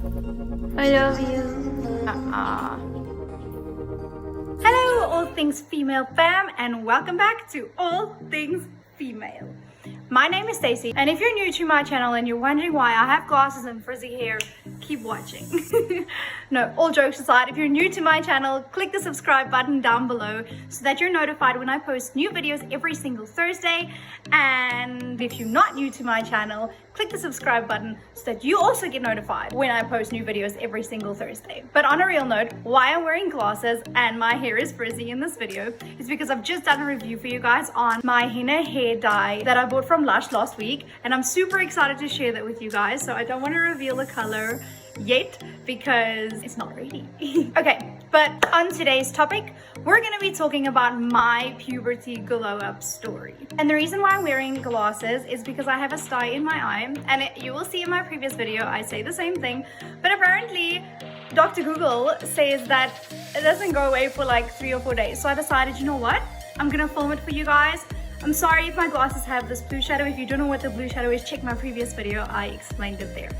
I love you. Hello, All Things Female fam, and welcome back to All Things Female. My name is Stacey, and if you're new to my channel and you're wondering why I have glasses and frizzy hair, keep watching. No, all jokes aside, if you're new to my channel, click the subscribe button down below so that you're notified when I post new videos every single Thursday. And if you're not new to my channel, click the subscribe button so that you also get notified when I post new videos every single Thursday. But on a real note, why I'm wearing glasses and my hair is frizzy in this video is because I've just done a review for you guys on my henna hair dye that I bought from Lush last week, and I'm super excited to share that with you guys. So I don't want to reveal the color yet because it's not ready. Okay, but on today's topic, we're going to be talking about my puberty glow up story. And the reason why I'm wearing glasses is because I have a sty in my eye, and you will see in my previous video I say the same thing, but apparently Dr. Google says that it doesn't go away for like 3 or 4 days. So I decided, you know what, I'm gonna film it for you guys. I'm sorry if my glasses have this blue shadow. If you don't know what the blue shadow is, check my previous video, I explained it there.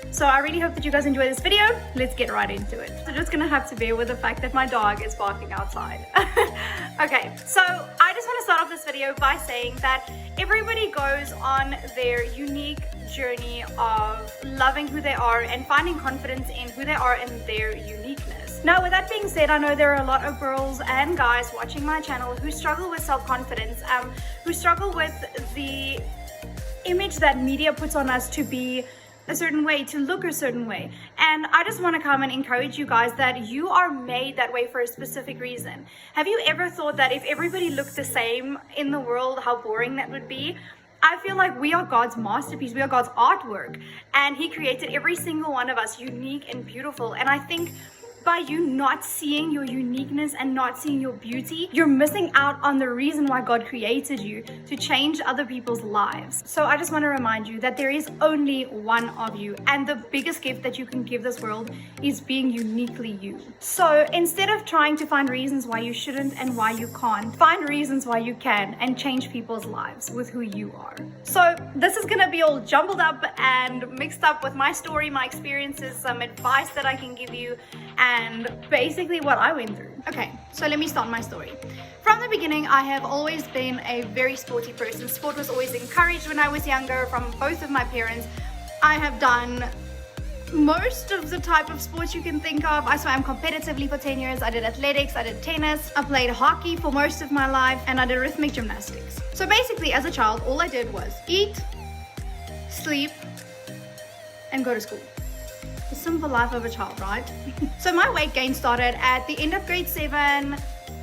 So I really hope that you guys enjoy this video. Let's get right into it. So just gonna have to bear with the fact that my dog is barking outside. Okay, so I just want to start off this video by saying that everybody goes on their unique journey of loving who they are and finding confidence in who they are and their uniqueness. Now, with that being said, I know there are a lot of girls and guys watching my channel who struggle with self-confidence, who struggle with the image that media puts on us to be a certain way, to look a certain way. And I just want to come and encourage you guys that you are made that way for a specific reason. Have you ever thought that if everybody looked the same in the world, how boring that would be? I feel like we are God's masterpiece, we are God's artwork, and He created every single one of us unique and beautiful. And I think by you not seeing your uniqueness and not seeing your beauty, you're missing out on the reason why God created you, to change other people's lives. So I just want to remind you that there is only one of you, and the biggest gift that you can give this world is being uniquely you. So instead of trying to find reasons why you shouldn't and why you can't, find reasons why you can and change people's lives with who you are. So this is gonna be all jumbled up and mixed up with my story, my experiences, some advice that I can give you, and basically what I went through. Okay, so let me start my story. From the beginning, I have always been a very sporty person. Sport was always encouraged when I was younger from both of my parents. I have done most of the type of sports you can think of. I swam competitively for 10 years. I did athletics, I did tennis, I played hockey for most of my life, and I did rhythmic gymnastics. So basically, as a child, all I did was eat, sleep, and go to school. The simple life of a child, right? So my weight gain started at the end of grade 7,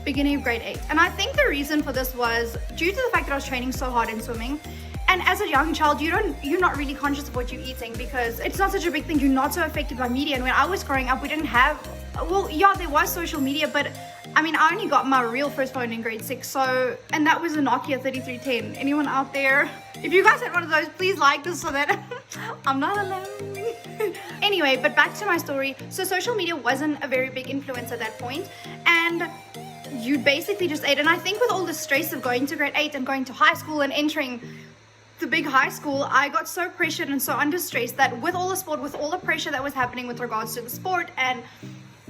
beginning of grade 8. And I think the reason for this was due to the fact that I was training so hard in swimming. And as a young child, you're not really conscious of what you're eating because it's not such a big thing. You're not so affected by media. And when I was growing up, we didn't have, well, yeah, there was social media, but I mean, I only got my real first phone in grade 6. So, and that was a Nokia 3310. Anyone out there? If you guys had one of those, please like this so that I'm not alone. Anyway, but back to my story. So social media wasn't a very big influence at that point, and you basically just ate. And I think with all the stress of going to grade 8 and going to high school and entering the big high school, I got so pressured and so under stress that with all the sport, with all the pressure that was happening with regards to the sport and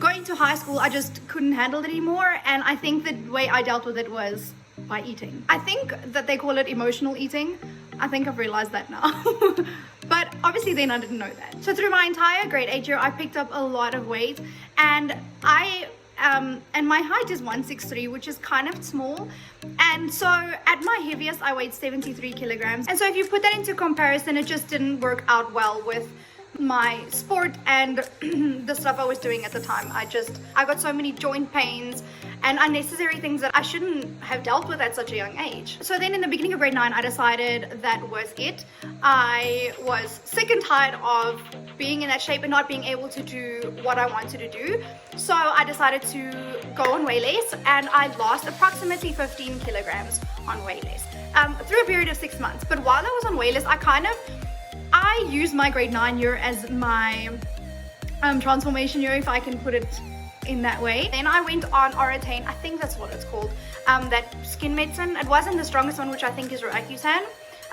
going to high school, I just couldn't handle it anymore. And I think the way I dealt with it was by eating. I think that they call it emotional eating. I think I've realized that now. But obviously then I didn't know that. So through my entire grade 8 year, I picked up a lot of weight, and and my height is 163, which is kind of small. And so at my heaviest, I weighed 73 kilograms. And so if you put that into comparison, it just didn't work out well with my sport and the stuff I was doing at the time. I got so many joint pains and unnecessary things that I shouldn't have dealt with at such a young age. So then in the beginning of grade 9, I decided that was it. I was sick and tired of being in that shape and not being able to do what I wanted to do. So I decided to go on Waylace, and I lost approximately 15 kilograms on Waylace through a period of 6 months. But while I was on Waylace, I used my grade 9 year as my transformation year, if I can put it in that way. Then I went on Oratane, I think that's what it's called, that skin medicine. It wasn't the strongest one, which I think is Accustan.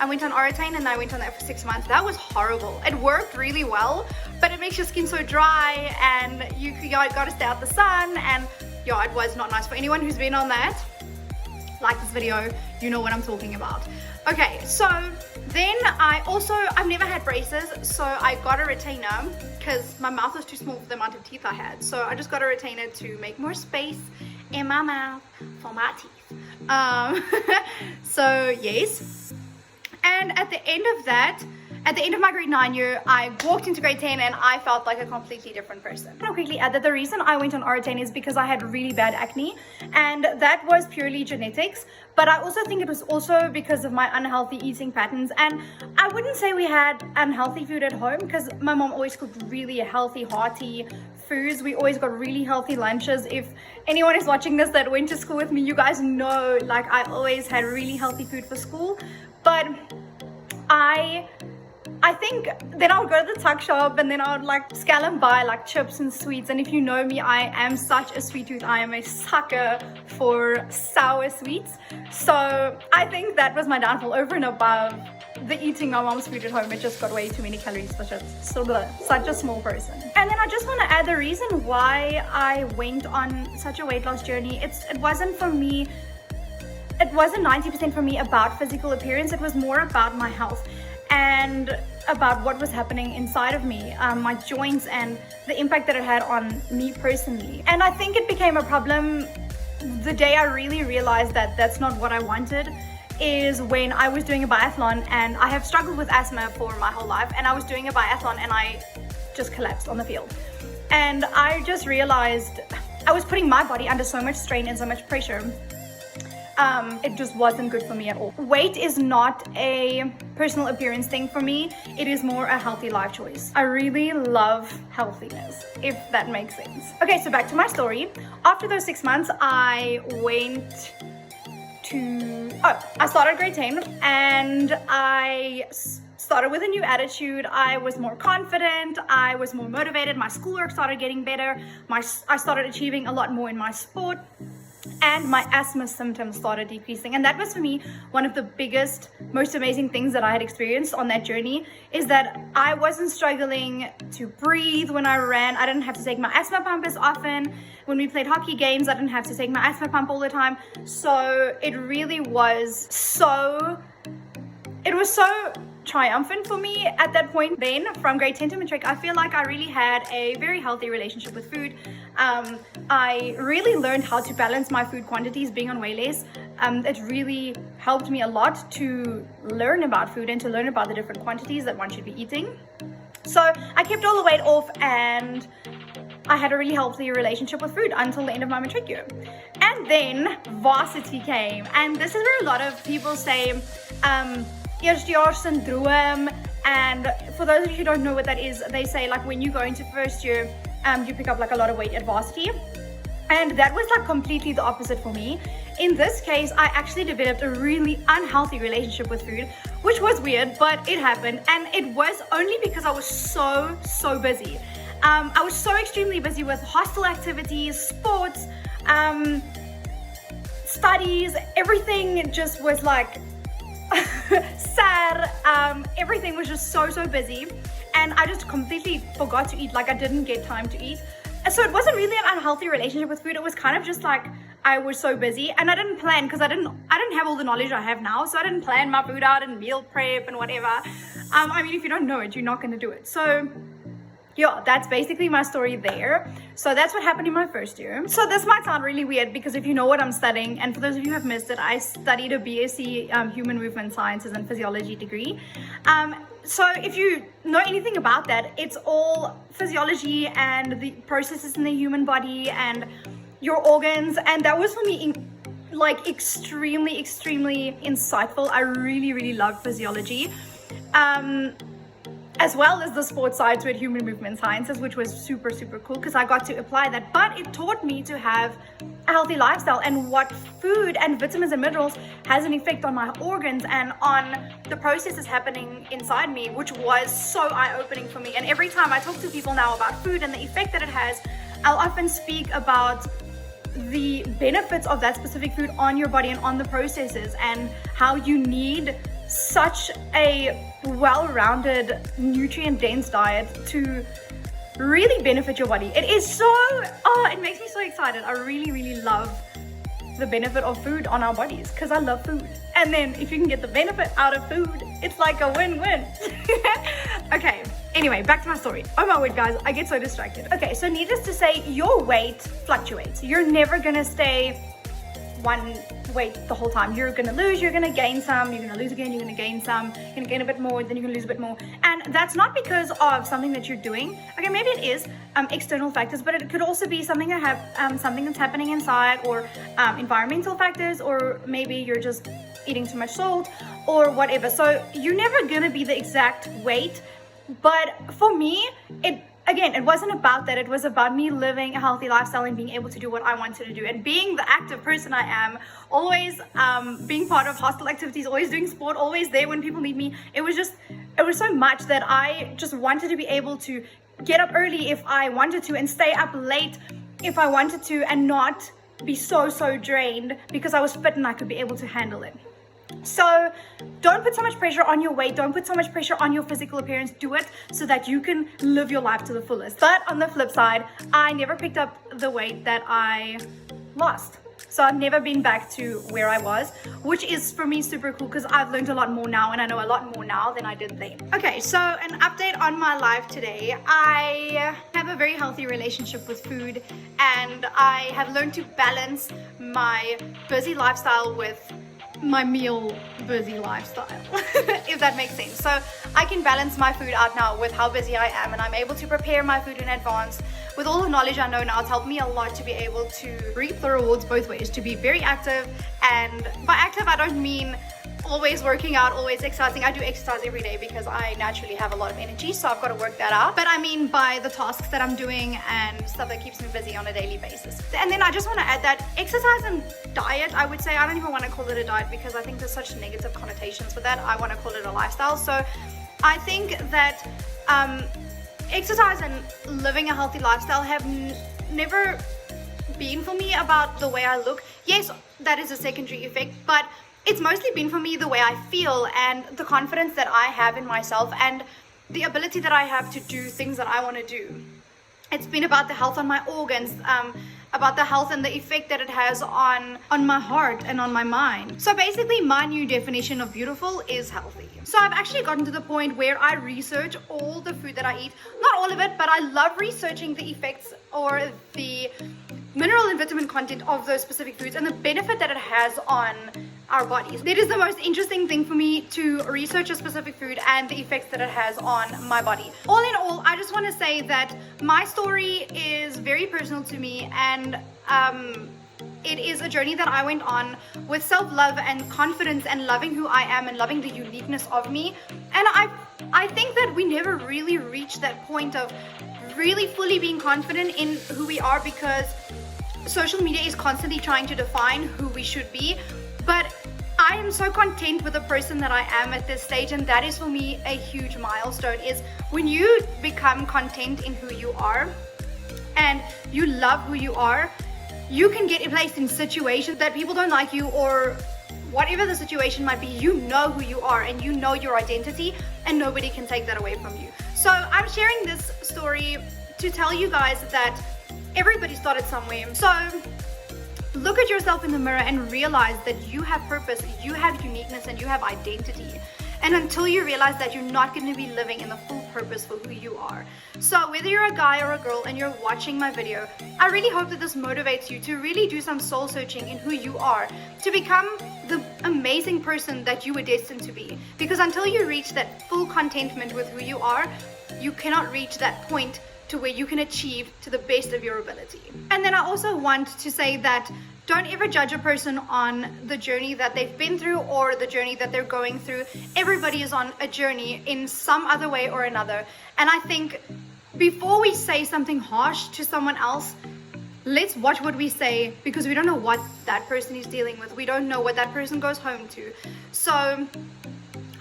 I went on Oratane and I went on that for 6 months. That was horrible. It worked really well, but it makes your skin so dry and you got to stay out the sun, and yeah, it was not nice. For anyone who's been on that, like this video, you know what I'm talking about. Okay, so then I've never had braces, so I got a retainer because my mouth was too small for the amount of teeth I had. So I just got a retainer to make more space in my mouth for my teeth. So yes, and at the end of my grade 9 year, I walked into grade 10 and I felt like a completely different person. I'll quickly add that the reason I went on Oratane is because I had really bad acne, and that was purely genetics. But I also think it was also because of my unhealthy eating patterns. And I wouldn't say we had unhealthy food at home, because my mom always cooked really healthy, hearty foods. We always got really healthy lunches. If anyone is watching this that went to school with me, you guys know, like, I always had really healthy food for school. But I think then I would go to the tuck shop and then I would like scallop buy like chips and sweets. And if you know me, I am such a sweet tooth. I am a sucker for sour sweets. So I think that was my downfall, over and above the eating my mom's food at home. It just got way too many calories for such a small person. And then I just want to add the reason why I went on such a weight loss journey. It wasn't for me. It wasn't 90% for me about physical appearance. It was more about my health and about what was happening inside of me, my joints, and the impact that it had on me personally. And I think it became a problem the day I really realized that that's not what I wanted, is when I was doing a biathlon. And I have struggled with asthma for my whole life, and I was doing a biathlon and I just collapsed on the field. And I just realized I was putting my body under so much strain and so much pressure. It just wasn't good for me at all. Weight is not a personal appearance thing for me. It is more a healthy life choice. I really love healthiness, if that makes sense. Okay, so back to my story. After those 6 months, I started grade 10 and I started with a new attitude. I was more confident, I was more motivated, my schoolwork started getting better, I started achieving a lot more in my sport, and my asthma symptoms started decreasing. And that was for me one of the biggest, most amazing things that I had experienced on that journey, is that I wasn't struggling to breathe when I ran. I didn't have to take my asthma pump as often. When we played hockey games, I didn't have to take my asthma pump all the time. So it really was so triumphant for me at that point. Then from grade 10 to matric, I feel like I really had a very healthy relationship with food. I really learned how to balance my food quantities being on Waylays. It really helped me a lot to learn about food and to learn about the different quantities that one should be eating. So I kept all the weight off and I had a really healthy relationship with food until the end of my matric year. And then varsity came, and this is where a lot of people say eerstejaars syndroom. And for those of you who don't know what that is, they say like when you go into first year, you pick up like a lot of weight at varsity. And that was like completely the opposite for me. In this case, I actually developed a really unhealthy relationship with food, which was weird, but it happened. And it was only because I was so busy. I was so extremely busy with hostel activities, sports, studies. Everything just was like sad. Everything was just so busy, and I just completely forgot to eat. Like I didn't get time to eat. So it wasn't really an unhealthy relationship with food. It was kind of just like I was so busy, and I didn't plan, because I didn't have all the knowledge I have now. So I didn't plan my food out and meal prep and whatever. I mean, if you don't know it, you're not going to do it. So yeah, that's basically my story there. So that's what happened in my first year. So this might sound really weird, because if you know what I'm studying, and for those of you who have missed it, I studied a BSc Human Movement Sciences and Physiology degree. So if you know anything about that, it's all physiology and the processes in the human body and your organs. And that was for me like extremely insightful. I really loved physiology. As well as the sports side to it, Human Movement Sciences, which was super cool because I got to apply that. But it taught me to have a healthy lifestyle and what food and vitamins and minerals has an effect on my organs and on the processes happening inside me, which was so eye-opening for me. And every time I talk to people now about food and the effect that it has, I'll often speak about the benefits of that specific food on your body and on the processes, and how you need such a well-rounded, nutrient-dense diet to really benefit your body. It is so, it makes me so excited. I really love the benefit of food on our bodies because I love food. And then if you can get the benefit out of food, it's like a win-win. Okay, anyway, back to my story. Oh my word, guys, I get so distracted. Okay, so needless to say, your weight fluctuates. You're never gonna stay one weight the whole time. You're gonna lose, you're gonna gain some, you're gonna lose again, you're gonna gain some, you're gonna gain a bit more, then you're gonna lose a bit more. And that's not because of something that you're doing. Okay, maybe it is external factors, but it could also be something that something that's happening inside, or environmental factors, or maybe you're just eating too much salt or whatever. So you're never gonna be the exact weight. But for me, it wasn't about that. It was about me living a healthy lifestyle and being able to do what I wanted to do, and being the active person I am, always being part of hostile activities, always doing sport, always there when people need me. It was so much that I just wanted to be able to get up early if I wanted to, and stay up late if I wanted to, and not be so drained because I was fit and I could be able to handle it. So don't put so much pressure on your weight. Don't put so much pressure on your physical appearance. Do it so that you can live your life to the fullest. But on the flip side, I never picked up the weight that I lost. So I've never been back to where I was, which is for me super cool because I've learned a lot more now, and I know a lot more now than I did then. Okay, so an update on my life today. I have a very healthy relationship with food, and I have learned to balance my busy lifestyle with my meal busy lifestyle, if that makes sense. So I can balance my food out now with how busy I am, and I'm able to prepare my food in advance. With all the knowledge I know now, it's helped me a lot to be able to reap the rewards both ways, to be very active. And by active, I don't mean always working out, always exercising. I do exercise every day because I naturally have a lot of energy, so I've got to work that out. But I mean by the tasks that I'm doing and stuff that keeps me busy on a daily basis. And then I just want to add that exercise and diet, I would say, I don't even want to call it a diet because I think there's such negative connotations with that. I want to call it a lifestyle. So I think that exercise and living a healthy lifestyle have never been for me about the way I look. Yes, that is a secondary effect, but it's mostly been for me the way I feel and the confidence that I have in myself and the ability that I have to do things that I want to do. It's been about the health on my organs, about the health and the effect that it has on my heart and on my mind. So basically, my new definition of beautiful is healthy. So I've actually gotten to the point where I research all the food that I eat. Not all of it, but I love researching the effects or the mineral and vitamin content of those specific foods and the benefit that it has on our bodies. It is the most interesting thing for me to research a specific food and the effects that it has on my body. All in all, I just want to say that my story is very personal to me, and it is a journey that I went on with self-love and confidence and loving who I am and loving the uniqueness of me. And I think that we never really reach that point of really fully being confident in who we are, because social media is constantly trying to define who we should be. But I am so content with the person that I am at this stage, and that is for me a huge milestone, is when you become content in who you are and you love who you are. You can get placed in situations that people don't like you, or whatever the situation might be. You know who you are and you know your identity, and nobody can take that away from you. So I'm sharing this story to tell you guys that everybody started somewhere. So look at yourself in the mirror and realize that you have purpose, you have uniqueness, and you have identity. And until you realize that, you're not going to be living in the full purpose for who you are. So whether you're a guy or a girl and you're watching my video, I really hope that this motivates you to really do some soul searching in who you are, to become the amazing person that you were destined to be. Because until you reach that full contentment with who you are, you cannot reach that point to where you can achieve to the best of your ability. And then I also want to say that don't ever judge a person on the journey that they've been through or the journey that they're going through. Everybody is on a journey in some other way or another. And I think before we say something harsh to someone else, let's watch what we say, because we don't know what that person is dealing with. We don't know what that person goes home to. So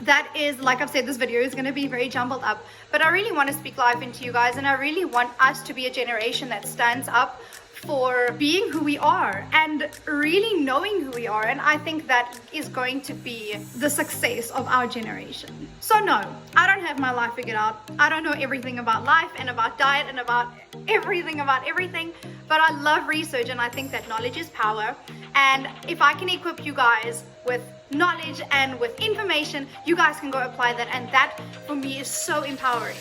that is, like I've said, this video is going to be very jumbled up, but I really want to speak life into you guys, and I really want us to be a generation that stands up for being who we are and really knowing who we are. And I think that is going to be the success of our generation. So no, I don't have my life figured out. I don't know everything about life and about diet and about everything, but I love research, and I think that knowledge is power. And if I can equip you guys with knowledge and with information, you guys can go apply that, and that for me is so empowering.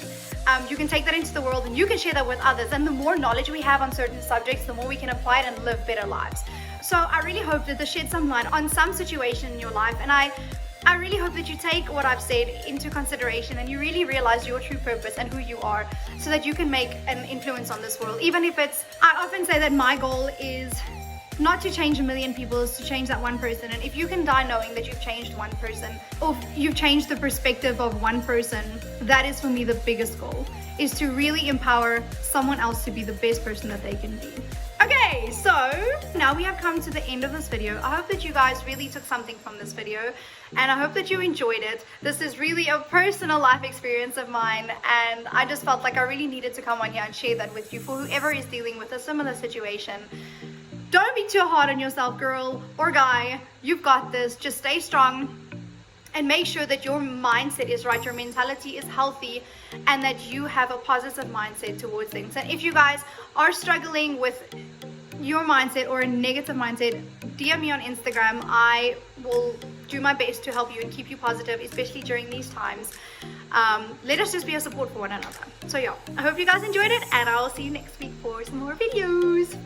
You can take that into the world and you can share that with others, and the more knowledge we have on certain subjects, the more we can apply it and live better lives. So I really hope that this sheds some light on some situation in your life, and I really hope that you take what I've said into consideration and you really realize your true purpose and who you are, so that you can make an influence on this world. Even if it's, I often say that my goal is not to change 1 million people, is to change that one person. And if you can die knowing that you've changed one person, or you've changed the perspective of one person, that is for me the biggest goal, is to really empower someone else to be the best person that they can be. Okay, so now we have come to the end of this video. I hope that you guys really took something from this video, and I hope that you enjoyed it. This is really a personal life experience of mine, and I just felt like I really needed to come on here and share that with you for whoever is dealing with a similar situation. Don't be too hard on yourself, girl or guy. You've got this. Just stay strong and make sure that your mindset is right, your mentality is healthy, and that you have a positive mindset towards things. And if you guys are struggling with your mindset or a negative mindset, DM me on Instagram. I will do my best to help you and keep you positive, especially during these times. Let us just be a support for one another. So yeah, I hope you guys enjoyed it, and I will see you next week for some more videos.